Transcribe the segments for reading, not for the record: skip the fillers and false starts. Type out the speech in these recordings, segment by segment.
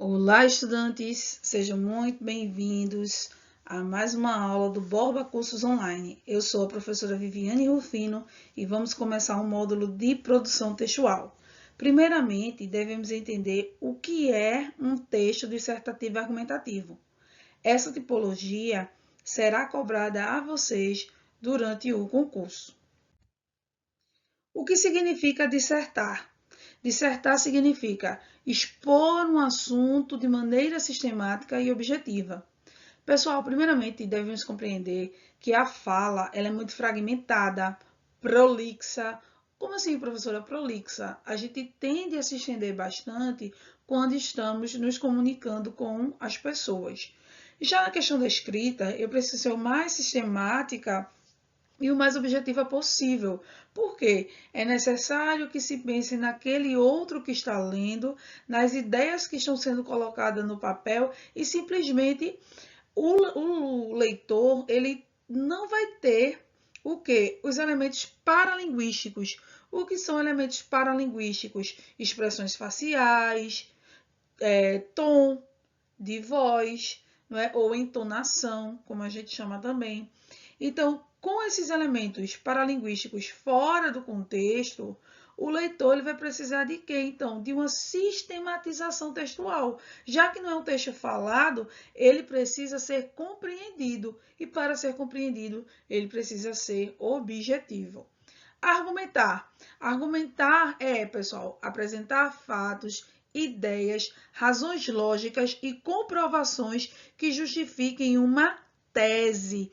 Olá, estudantes! Sejam muito bem-vindos a mais uma aula do Borba Cursos Online. Eu sou a professora Viviane Rufino e vamos começar um módulo de produção textual. Primeiramente, devemos entender o que é um texto dissertativo argumentativo. Essa tipologia será cobrada a vocês durante o concurso. O que significa dissertar? Dissertar significa expor um assunto de maneira sistemática e objetiva. Pessoal, primeiramente devemos compreender que a fala ela é muito fragmentada, prolixa. Como assim, professora? Prolixa. A gente tende a se estender bastante quando estamos nos comunicando com as pessoas. Já na questão da escrita, eu preciso ser o mais sistemática e o mais objetiva possível. Por quê? É necessário que se pense naquele outro que está lendo, nas ideias que estão sendo colocadas no papel e simplesmente o leitor ele não vai ter o quê? Os elementos paralinguísticos. O que são elementos paralinguísticos? Expressões faciais, tom de voz, não é? Ou entonação, como a gente chama também. Então, com esses elementos paralinguísticos fora do contexto, o leitor ele vai precisar de quê? Então, de uma sistematização textual. Já que não é um texto falado, ele precisa ser compreendido. E para ser compreendido, ele precisa ser objetivo. Argumentar. Argumentar é, pessoal, apresentar fatos, ideias, razões lógicas e comprovações que justifiquem uma tese.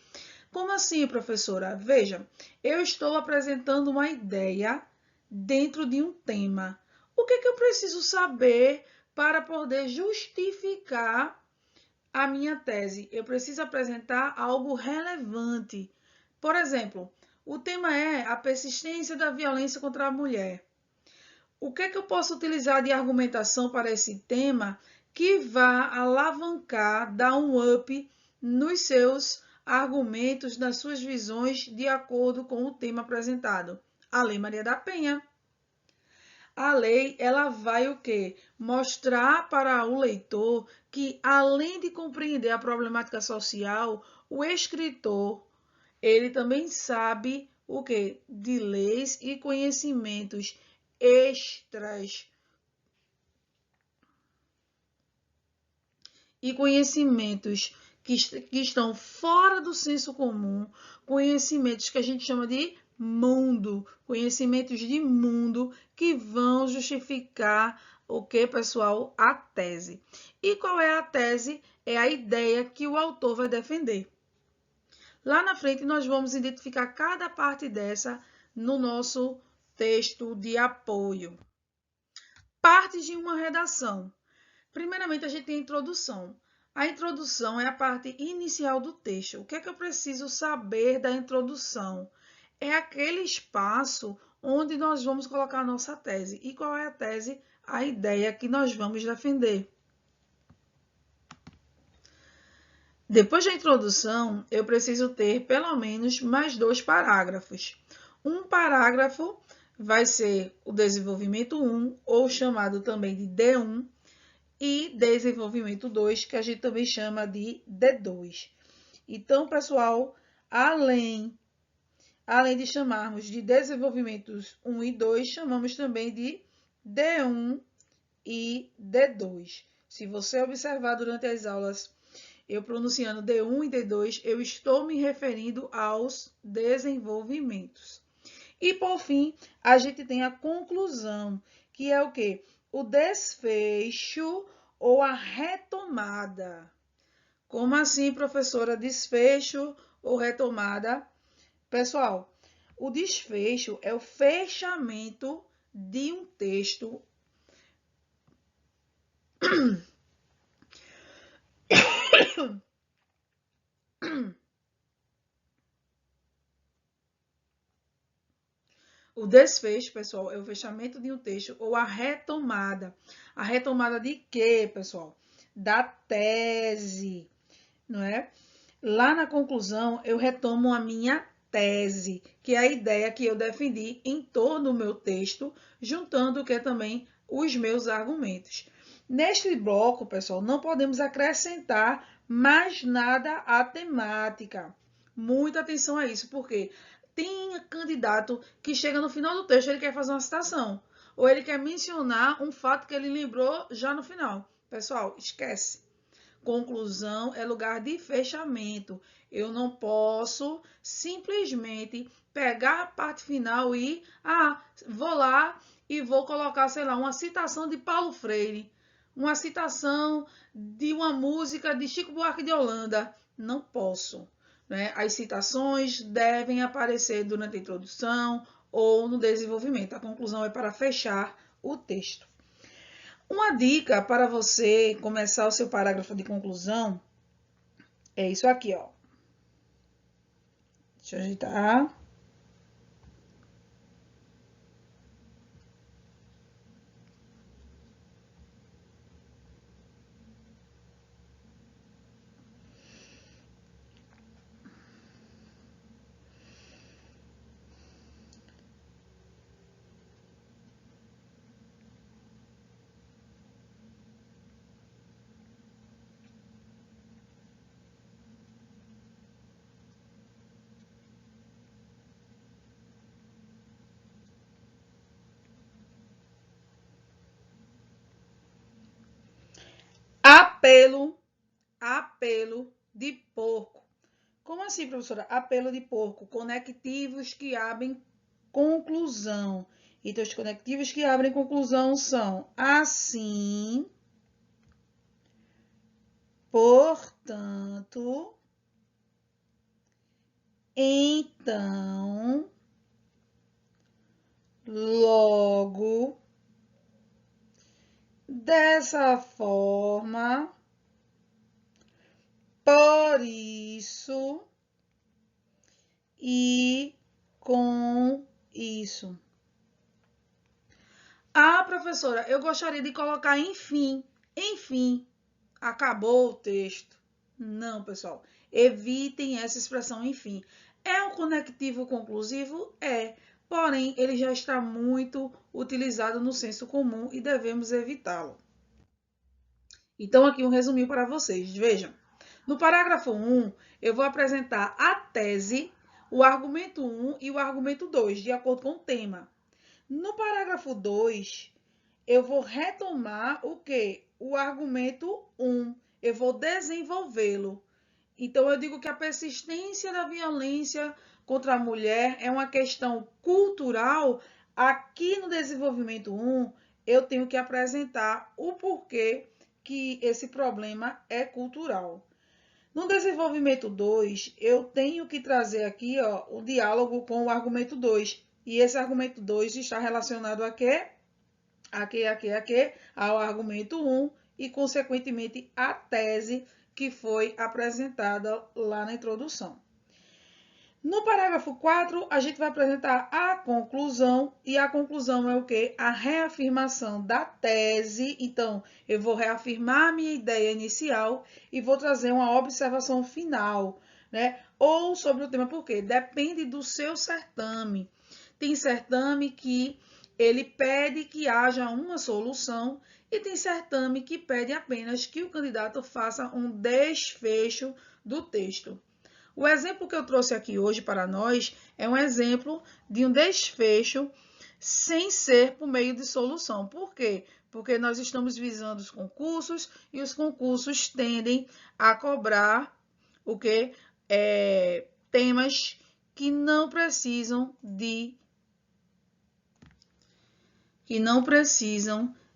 Como assim, professora? Veja, eu estou apresentando uma ideia dentro de um tema. O que eu preciso saber para poder justificar a minha tese? Eu preciso apresentar algo relevante. Por exemplo, o tema é a persistência da violência contra a mulher. O que eu posso utilizar de argumentação para esse tema que vá alavancar, dar um up nos seus argumentos, nas suas visões, de acordo com o tema apresentado? A Lei Maria da Penha. A lei, ela vai o quê? Mostrar para o leitor que, além de compreender a problemática social, o escritor, ele também sabe o quê? De leis e conhecimentos extras e conhecimentos que estão fora do senso comum, conhecimentos que a gente chama de mundo, conhecimentos de mundo que vão justificar o que, pessoal? A tese. E qual é a tese? É a ideia que o autor vai defender. Lá na frente, nós vamos identificar cada parte dessa no nosso texto de apoio. Partes de uma redação. Primeiramente, a gente tem a introdução. A introdução é a parte inicial do texto. O que é que eu preciso saber da introdução? É aquele espaço onde nós vamos colocar a nossa tese. E qual é a tese? A ideia que nós vamos defender. Depois da introdução, eu preciso ter pelo menos mais 2 parágrafos. Um parágrafo vai ser o desenvolvimento 1, ou chamado também de D1, e desenvolvimento 2, que a gente também chama de D2. Então, pessoal, além de chamarmos de desenvolvimentos 1 e 2, chamamos também de D1 e D2. Se você observar durante as aulas eu pronunciando D1 e D2, eu estou me referindo aos desenvolvimentos. E, por fim, a gente tem a conclusão, que é o quê? O desfecho ou a retomada. Como assim, professora? Desfecho ou retomada? Pessoal, o desfecho é o fechamento de um texto O desfecho, pessoal, é o fechamento de um texto ou a retomada. A retomada de quê, pessoal? Da tese, não é? Lá na conclusão, eu retomo a minha tese, que é a ideia que eu defendi em torno do meu texto, juntando o que é também os meus argumentos. Neste bloco, pessoal, não podemos acrescentar mais nada à temática. Muita atenção a isso, porque tem candidato que chega no final do texto, ele quer fazer uma citação, ou ele quer mencionar um fato que ele lembrou já no final. Pessoal, esquece. Conclusão é lugar de fechamento. Eu não posso simplesmente pegar a parte final e, vou lá e vou colocar, sei lá, uma citação de Paulo Freire, uma citação de uma música de Chico Buarque de Holanda. Não posso. Né? As citações devem aparecer durante a introdução ou no desenvolvimento. A conclusão é para fechar o texto. Uma dica para você começar o seu parágrafo de conclusão é isso aqui, ó. Deixa eu ajeitar. Apelo de porco. Como assim, professora? Apelo de porco. Conectivos que abrem conclusão. Então, os conectivos que abrem conclusão são assim, portanto, então, logo, dessa forma, por isso e com isso. Professora, eu gostaria de colocar enfim. Enfim, acabou o texto. Não, pessoal. Evitem essa expressão enfim. É um conectivo conclusivo? É. Porém, ele já está muito utilizado no senso comum e devemos evitá-lo. Então, aqui um resuminho para vocês. Vejam. No parágrafo 1, eu vou apresentar a tese, o argumento 1 e o argumento 2, de acordo com o tema. No parágrafo 2, eu vou retomar o quê? O argumento 1. Eu vou desenvolvê-lo. Então, eu digo que a persistência da violência contra a mulher é uma questão cultural. Aqui no desenvolvimento 1, eu tenho que apresentar o porquê que esse problema é cultural. No desenvolvimento 2, eu tenho que trazer aqui o diálogo com o argumento 2. E esse argumento 2 está relacionado a quê? Ao argumento 1 e, consequentemente, à tese que foi apresentada lá na introdução. No parágrafo 4, a gente vai apresentar a conclusão, e a conclusão é o quê? A reafirmação da tese. Então, eu vou reafirmar a minha ideia inicial e vou trazer uma observação final, né? Ou sobre o tema, por quê? Depende do seu certame. Tem certame que ele pede que haja uma solução e tem certame que pede apenas que o candidato faça um desfecho do texto. O exemplo que eu trouxe aqui hoje para nós é um exemplo de um desfecho sem ser por meio de solução. Por quê? Porque nós estamos visando os concursos e os concursos tendem a cobrar o quê? Temas que não precisam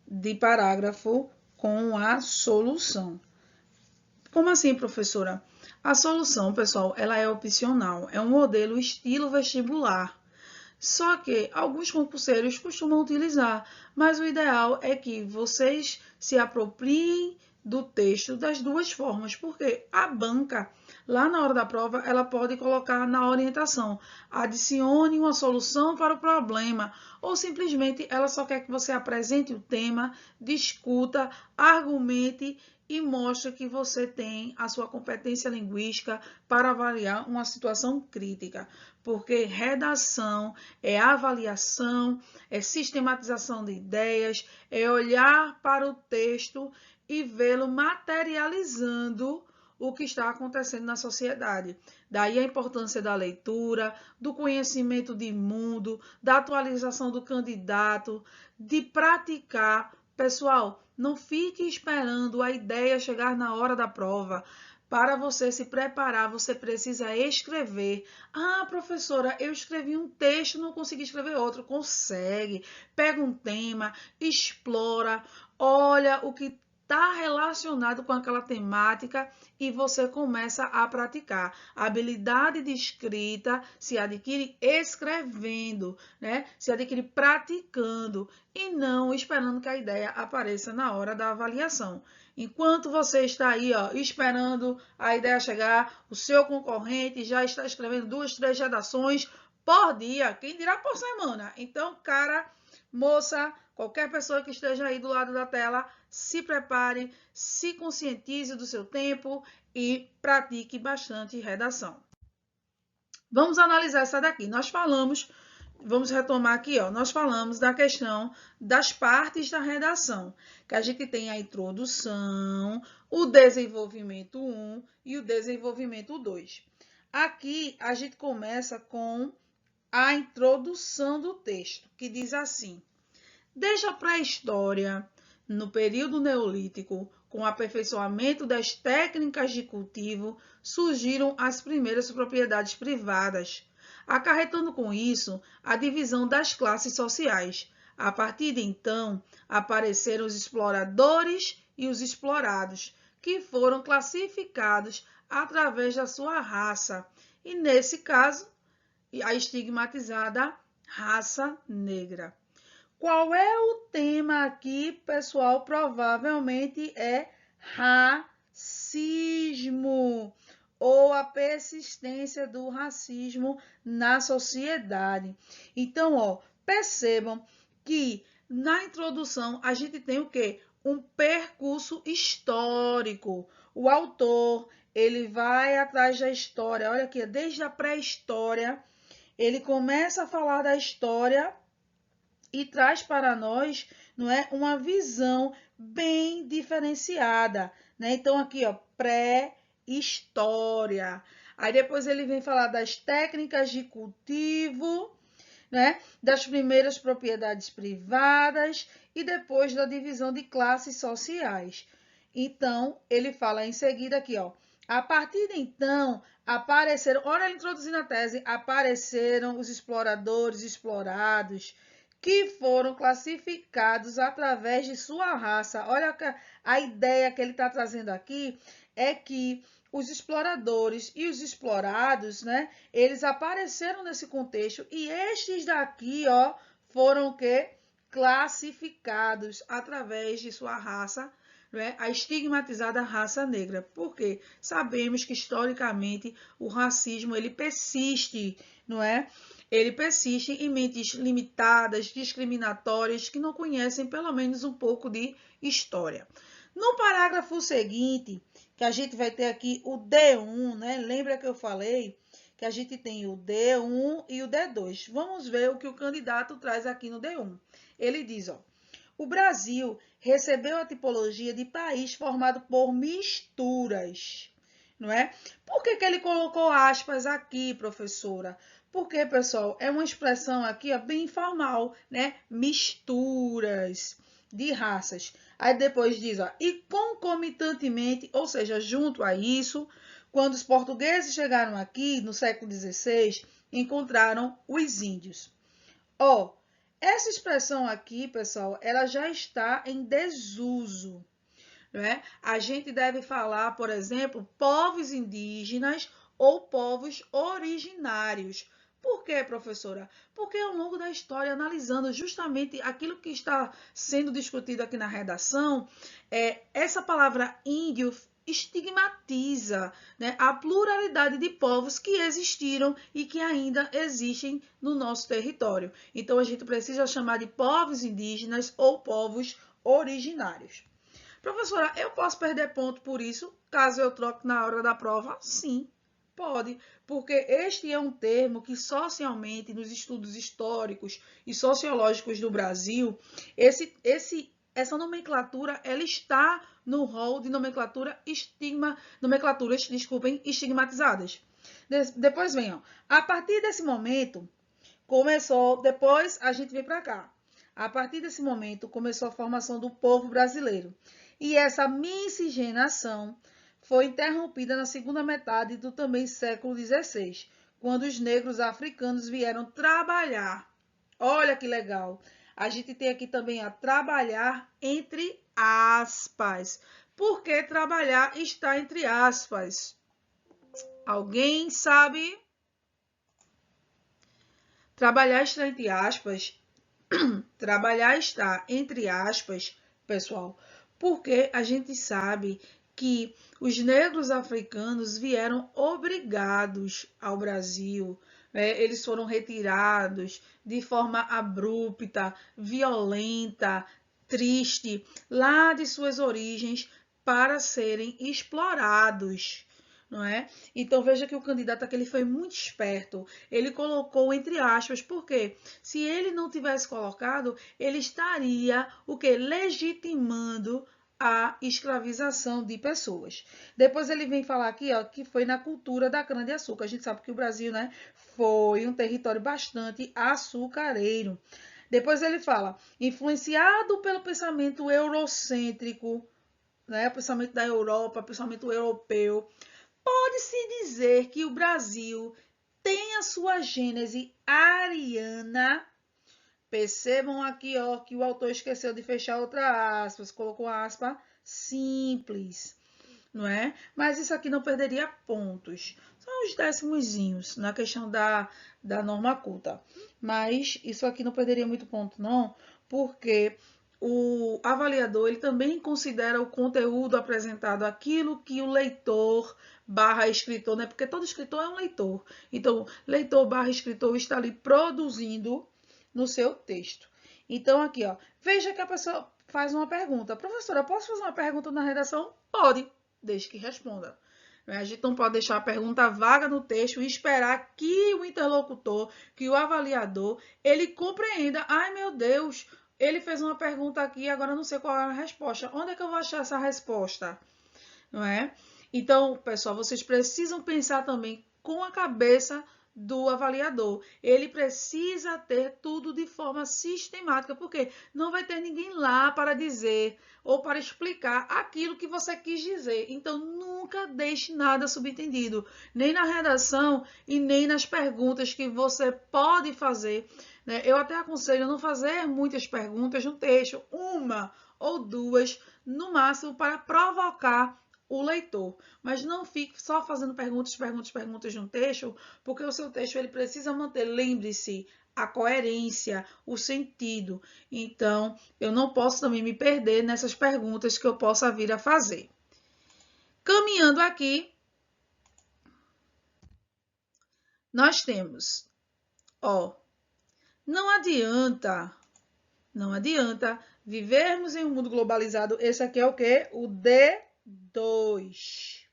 de parágrafo com a solução. Como assim, professora? A solução, pessoal, ela é opcional, é um modelo estilo vestibular. Só que alguns concurseiros costumam utilizar, mas o ideal é que vocês se apropriem do texto das duas formas, porque a banca, lá na hora da prova, ela pode colocar na orientação, adicione uma solução para o problema, ou simplesmente ela só quer que você apresente o tema, discuta, argumente e mostre que você tem a sua competência linguística para avaliar uma situação crítica, porque redação é avaliação, é sistematização de ideias, é olhar para o texto e vê-lo materializando o que está acontecendo na sociedade. Daí a importância da leitura, do conhecimento de mundo, da atualização do candidato, de praticar. Pessoal, não fique esperando a ideia chegar na hora da prova. Para você se preparar, você precisa escrever. Ah, professora, eu escrevi um texto, não consegui escrever outro. Consegue. Pega um tema, explora, olha o que está relacionado com aquela temática e você começa a praticar. A habilidade de escrita se adquire escrevendo, né? Se adquire praticando e não esperando que a ideia apareça na hora da avaliação. Enquanto você está aí, ó, esperando a ideia chegar, o seu concorrente já está escrevendo 2, 3 redações por dia, quem dirá por semana. Então, cara, moça, qualquer pessoa que esteja aí do lado da tela, se prepare, se conscientize do seu tempo e pratique bastante redação. Vamos analisar essa daqui. Vamos retomar aqui, ó. Nós falamos da questão das partes da redação, que a gente tem a introdução, o desenvolvimento 1 e o desenvolvimento 2. Aqui a gente começa com a introdução do texto, que diz assim: desde a pré-história, no período neolítico, com o aperfeiçoamento das técnicas de cultivo, surgiram as primeiras propriedades privadas, acarretando com isso a divisão das classes sociais. A partir de então, apareceram os exploradores e os explorados, que foram classificados através da sua raça, e nesse caso, a estigmatizada raça negra. Qual é o tema aqui, pessoal? Provavelmente é racismo ou a persistência do racismo na sociedade. Então, ó, percebam que na introdução a gente tem o quê? Um percurso histórico. O autor, ele vai atrás da história. Olha aqui, desde a pré-história, ele começa a falar da história e traz para nós, não é, uma visão bem diferenciada, né? Então aqui, ó, pré-história. Aí depois ele vem falar das técnicas de cultivo, né? Das primeiras propriedades privadas e depois da divisão de classes sociais. Então, ele fala em seguida aqui, ó, a partir de então, apareceram, olha, introduzindo a tese, apareceram os exploradores, explorados, que foram classificados através de sua raça. Olha a ideia que ele está trazendo aqui é que os exploradores e os explorados, né, eles apareceram nesse contexto e estes daqui, ó, foram o quê? Classificados através de sua raça, né, a estigmatizada raça negra. Porque sabemos que historicamente o racismo ele persiste, não é? Ele persiste em mentes limitadas, discriminatórias, que não conhecem pelo menos um pouco de história. No parágrafo seguinte, que a gente vai ter aqui o D1, né? Lembra que eu falei que a gente tem o D1 e o D2. Vamos ver o que o candidato traz aqui no D1. Ele diz, ó, o Brasil recebeu a tipologia de país formado por misturas, não é? Por que ele colocou aspas aqui, professora? Porque, pessoal, é uma expressão aqui ó, bem informal, né? Misturas de raças. Aí depois diz, ó, e concomitantemente, ou seja, junto a isso, quando os portugueses chegaram aqui no século XVI, encontraram os índios. Ó, essa expressão aqui, pessoal, ela já está em desuso, né? A gente deve falar, por exemplo, povos indígenas ou povos originários. Por quê, professora? Porque ao longo da história, analisando justamente aquilo que está sendo discutido aqui na redação, essa palavra índio estigmatiza, né, a pluralidade de povos que existiram e que ainda existem no nosso território. Então, a gente precisa chamar de povos indígenas ou povos originários. Professora, eu posso perder ponto por isso, caso eu troque na hora da prova? Sim, pode, porque este é um termo que socialmente, nos estudos históricos e sociológicos do Brasil, essa nomenclatura ela está no rol de nomenclaturas, desculpem, estigmatizadas. Depois vem, ó, a partir desse momento, começou, depois a gente vem para cá. A partir desse momento, começou a formação do povo brasileiro. E essa miscigenação foi interrompida na segunda metade do também século XVI, quando os negros africanos vieram trabalhar. Olha que legal! A gente tem aqui também a trabalhar entre aspas. Por que trabalhar está entre aspas? Alguém sabe? Trabalhar está entre aspas. Trabalhar está entre aspas, pessoal, porque a gente sabe que os negros africanos vieram obrigados ao Brasil, né? Eles foram retirados de forma abrupta, violenta, triste, lá de suas origens, para serem explorados. Não é? Então veja que o candidato aqui ele foi muito esperto. Ele colocou entre aspas, porque se ele não tivesse colocado, ele estaria o que? Legitimando a escravização de pessoas. Depois ele vem falar aqui, ó, que foi na cultura da cana-de-açúcar. A gente sabe que o Brasil, né, foi um território bastante açucareiro. Depois ele fala, influenciado pelo pensamento eurocêntrico, né, o pensamento da Europa, o pensamento europeu, pode-se dizer que o Brasil tem a sua gênese ariana. Percebam aqui, ó, que o autor esqueceu de fechar outra aspas, colocou a aspa simples, não é? Mas isso aqui não perderia pontos. São os décimozinhos na questão da norma culta. Mas isso aqui não perderia muito ponto, não, porque o avaliador ele também considera o conteúdo apresentado, aquilo que o leitor barra escritor, né? Porque todo escritor é um leitor. Então, leitor barra escritor está ali produzindo no seu texto. Então, aqui, ó, veja que a pessoa faz uma pergunta. Professora, posso fazer uma pergunta na redação? Pode, desde que responda. A gente não pode deixar a pergunta vaga no texto e esperar que o interlocutor, que o avaliador, ele compreenda. Ai, meu Deus, ele fez uma pergunta aqui, agora eu não sei qual é a resposta. Onde é que eu vou achar essa resposta? Não é? Então, pessoal, vocês precisam pensar também com a cabeça do avaliador. Ele precisa ter tudo de forma sistemática, porque não vai ter ninguém lá para dizer ou para explicar aquilo que você quis dizer. Então, nunca deixe nada subentendido, nem na redação e nem nas perguntas que você pode fazer, né? Eu até aconselho não fazer muitas perguntas no texto, uma ou duas, no máximo, para provocar o leitor, mas não fique só fazendo perguntas no texto, porque o seu texto ele precisa manter, lembre-se, a coerência, o sentido. Então, eu não posso também me perder nessas perguntas que eu possa vir a fazer. Caminhando aqui, nós temos, ó, não adianta vivermos em um mundo globalizado. Esse aqui é o quê? O D2.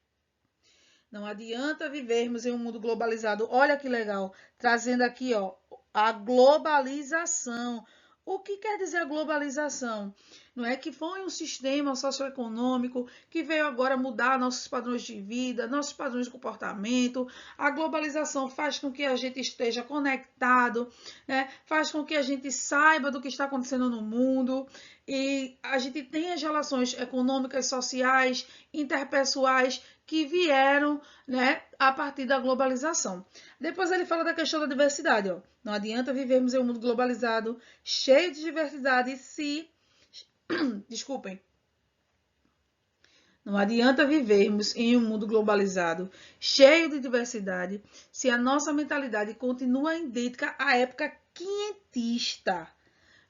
Não adianta vivermos em um mundo globalizado. Olha que legal, trazendo aqui, ó, a globalização. O que quer dizer a globalização? Não é que foi um sistema socioeconômico que veio agora mudar nossos padrões de vida, nossos padrões de comportamento. A globalização faz com que a gente esteja conectado, né? Faz com que a gente saiba do que está acontecendo no mundo e a gente tenha as relações econômicas, sociais, interpessoais que vieram, né, a partir da globalização. Depois ele fala da questão da diversidade. Ó. Não adianta vivermos em um mundo globalizado, cheio de diversidade, se... Desculpem. Não adianta vivermos em um mundo globalizado, cheio de diversidade, se a nossa mentalidade continua idêntica à época quinhentista.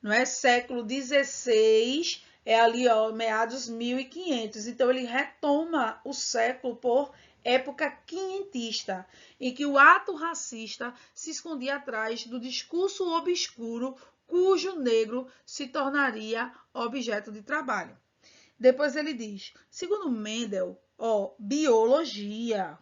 Não é? Século XVI é ali, ó, meados 1500. Então, ele retoma o século por época quinhentista, em que o ato racista se escondia atrás do discurso obscuro, cujo negro se tornaria objeto de trabalho. Depois ele diz, segundo Mendel, ó, biologia.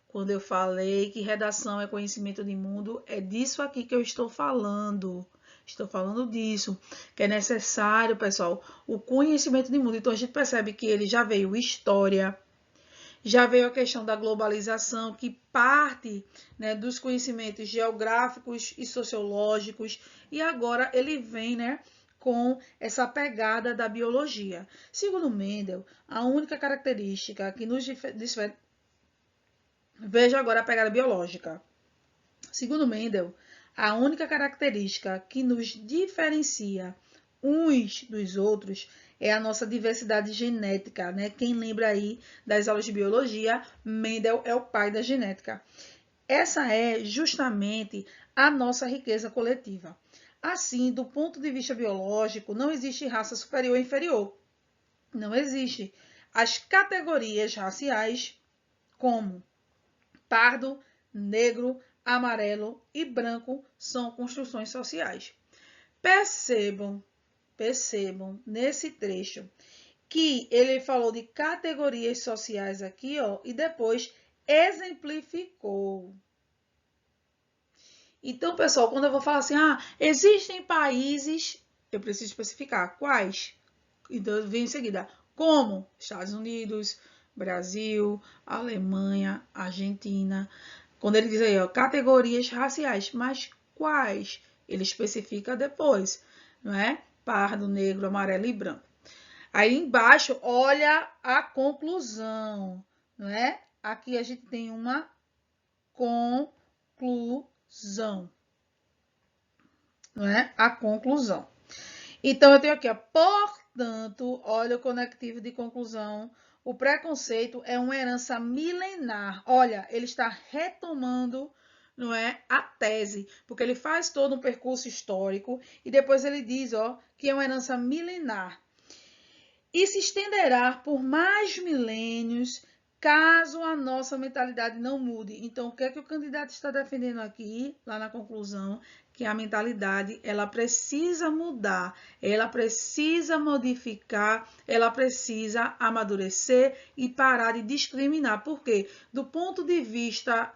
Quando eu falei que redação é conhecimento de mundo, é disso aqui que eu estou falando. Estou falando disso, que é necessário, pessoal, o conhecimento de mundo. Então, a gente percebe que ele já veio história, já veio a questão da globalização, que parte, né, dos conhecimentos geográficos e sociológicos, e agora ele vem, né, com essa pegada da biologia. Segundo Mendel, a única característica que nos diferencia... Veja agora a pegada biológica. Segundo Mendel, a única característica que nos diferencia uns dos outros é a nossa diversidade genética, né? Quem lembra aí das aulas de biologia, Mendel é o pai da genética. Essa é justamente a nossa riqueza coletiva. Assim, do ponto de vista biológico, não existe raça superior ou inferior. Não existe. As categorias raciais, como pardo, negro, amarelo e branco, são construções sociais. Percebam nesse trecho que ele falou de categorias sociais aqui, ó, e depois exemplificou. Então, pessoal, quando eu vou falar assim, existem países, eu preciso especificar quais. Então, eu venho em seguida, como Estados Unidos, Brasil, Alemanha, Argentina. Quando ele diz aí, ó, categorias raciais, mas quais? Ele especifica depois, não é? Pardo, negro, amarelo e branco. Aí embaixo, olha a conclusão, não é? Aqui a gente tem uma conclusão, não é? A conclusão. Então, eu tenho aqui, ó, portanto, olha o conectivo de conclusão. O preconceito é uma herança milenar. Olha, ele está retomando, não é, a tese, porque ele faz todo um percurso histórico e depois ele diz, ó, que é uma herança milenar. E se estenderá por mais milênios, caso a nossa mentalidade não mude. Então, o que é que o candidato está defendendo aqui, lá na conclusão? Que a mentalidade, ela precisa mudar, ela precisa modificar, ela precisa amadurecer e parar de discriminar. Por quê? Do ponto de vista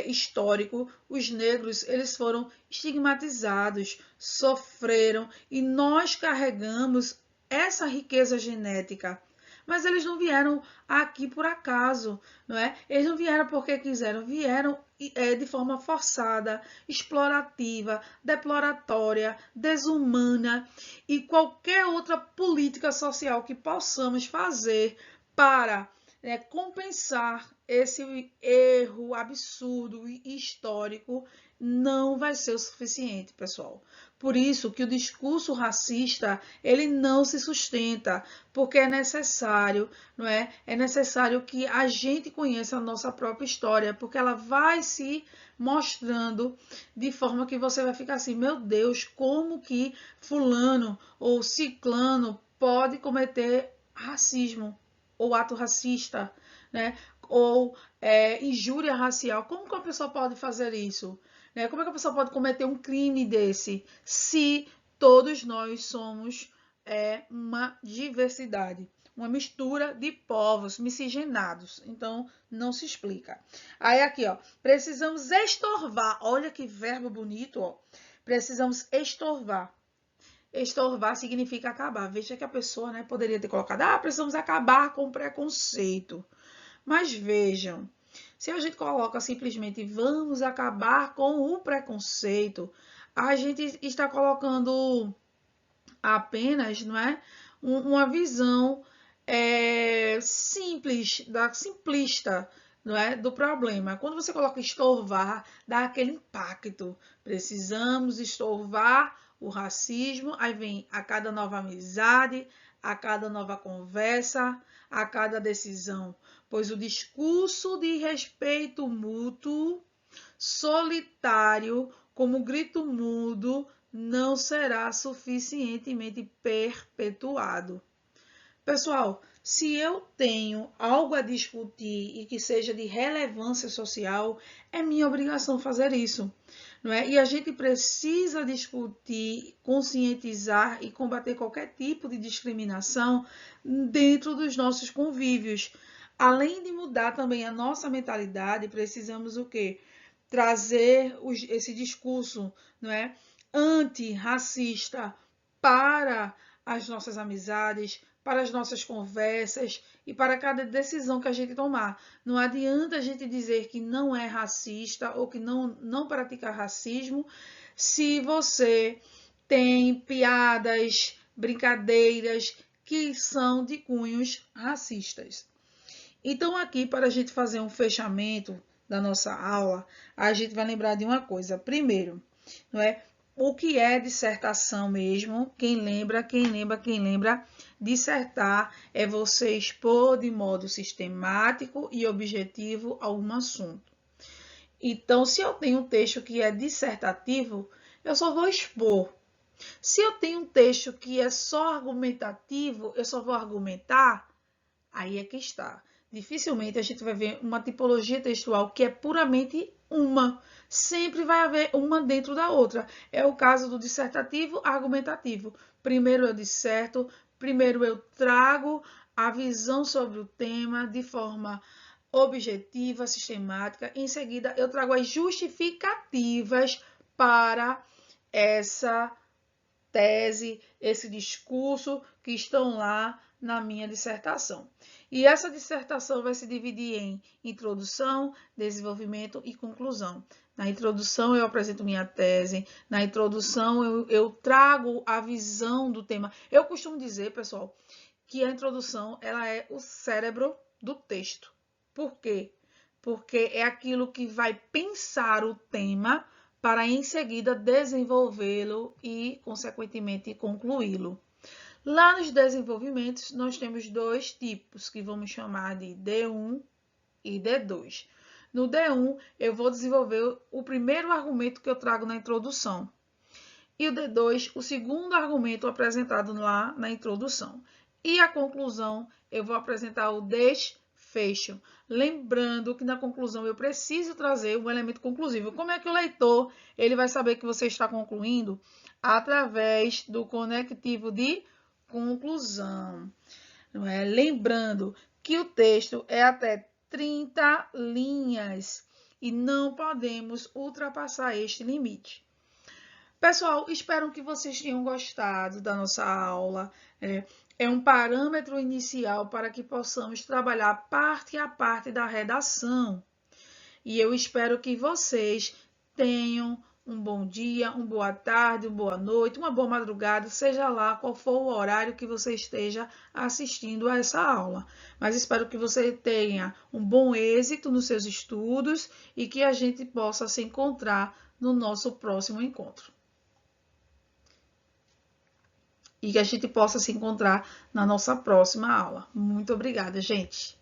histórico, os negros, eles foram estigmatizados, sofreram, e nós carregamos essa riqueza genética. Mas eles não vieram aqui por acaso, não é? Eles não vieram porque quiseram, vieram de forma forçada, explorativa, deploratória, desumana e qualquer outra política social que possamos fazer para compensar esse erro absurdo e histórico não vai ser o suficiente, pessoal. Por isso que o discurso racista, ele não se sustenta, porque é necessário, não é? É necessário que a gente conheça a nossa própria história, porque ela vai se mostrando de forma que você vai ficar assim, meu Deus, como que fulano ou ciclano pode cometer racismo ou ato racista, né? Ou injúria racial. Como que a pessoa pode fazer isso? Como é que a pessoa pode cometer um crime desse se todos nós somos uma diversidade, uma mistura de povos miscigenados? Então, não se explica. Aí aqui, ó, precisamos estorvar. Olha que verbo bonito, ó. Precisamos estorvar. Estorvar significa acabar. Veja que a pessoa, né, poderia ter colocado, precisamos acabar com o preconceito. Mas vejam, se a gente coloca simplesmente vamos acabar com o preconceito, a gente está colocando apenas, não é, uma visão simples, simplista, não é, do problema. Quando você coloca estorvar, dá aquele impacto. Precisamos estorvar o racismo, aí vem a cada nova amizade, a cada nova conversa, a cada decisão, pois o discurso de respeito mútuo, solitário, como grito mudo, não será suficientemente perpetuado. Pessoal, se eu tenho algo a discutir e que seja de relevância social, é minha obrigação fazer isso, não é? E a gente precisa discutir, conscientizar e combater qualquer tipo de discriminação dentro dos nossos convívios. Além de mudar também a nossa mentalidade, precisamos o quê? Trazer esse discurso, não é? Antirracista para as nossas amizades, para as nossas conversas e para cada decisão que a gente tomar. Não adianta a gente dizer que não é racista ou que não pratica racismo se você tem piadas, brincadeiras que são de cunhos racistas. Então, aqui, para a gente fazer um fechamento da nossa aula, a gente vai lembrar de uma coisa. Primeiro, não é? O que é dissertação mesmo? Quem lembra, dissertar é você expor de modo sistemático e objetivo algum assunto. Então, se eu tenho um texto que é dissertativo, eu só vou expor. Se eu tenho um texto que é só argumentativo, eu só vou argumentar, aí é que está. Dificilmente a gente vai ver uma tipologia textual que é puramente uma. Sempre vai haver uma dentro da outra. É o caso do dissertativo argumentativo. Primeiro eu disserto, primeiro eu trago a visão sobre o tema de forma objetiva, sistemática. Em seguida, eu trago as justificativas para essa tese, esse discurso que estão lá na minha dissertação. E essa dissertação vai se dividir em introdução, desenvolvimento e conclusão. Na introdução eu apresento minha tese, na introdução eu trago a visão do tema. Eu costumo dizer, pessoal, que a introdução ela é o cérebro do texto. Por quê? Porque é aquilo que vai pensar o tema para em seguida desenvolvê-lo e, consequentemente, concluí-lo. Lá nos desenvolvimentos, nós temos dois tipos, que vamos chamar de D1 e D2. No D1, eu vou desenvolver o primeiro argumento que eu trago na introdução. E o D2, o segundo argumento apresentado lá na introdução. E a conclusão, eu vou apresentar o desfecho. Lembrando que na conclusão eu preciso trazer um elemento conclusivo. Como é que o leitor ele vai saber que você está concluindo? Através do conectivo de conclusão. Não é? Lembrando que o texto é até 30 linhas e não podemos ultrapassar este limite. Pessoal, espero que vocês tenham gostado da nossa aula. É um parâmetro inicial para que possamos trabalhar parte a parte da redação. E eu espero que vocês tenham um bom dia, uma boa tarde, uma boa noite, uma boa madrugada, seja lá qual for o horário que você esteja assistindo a essa aula. Mas espero que você tenha um bom êxito nos seus estudos e que a gente possa se encontrar no nosso próximo encontro. E que a gente possa se encontrar na nossa próxima aula. Muito obrigada, gente!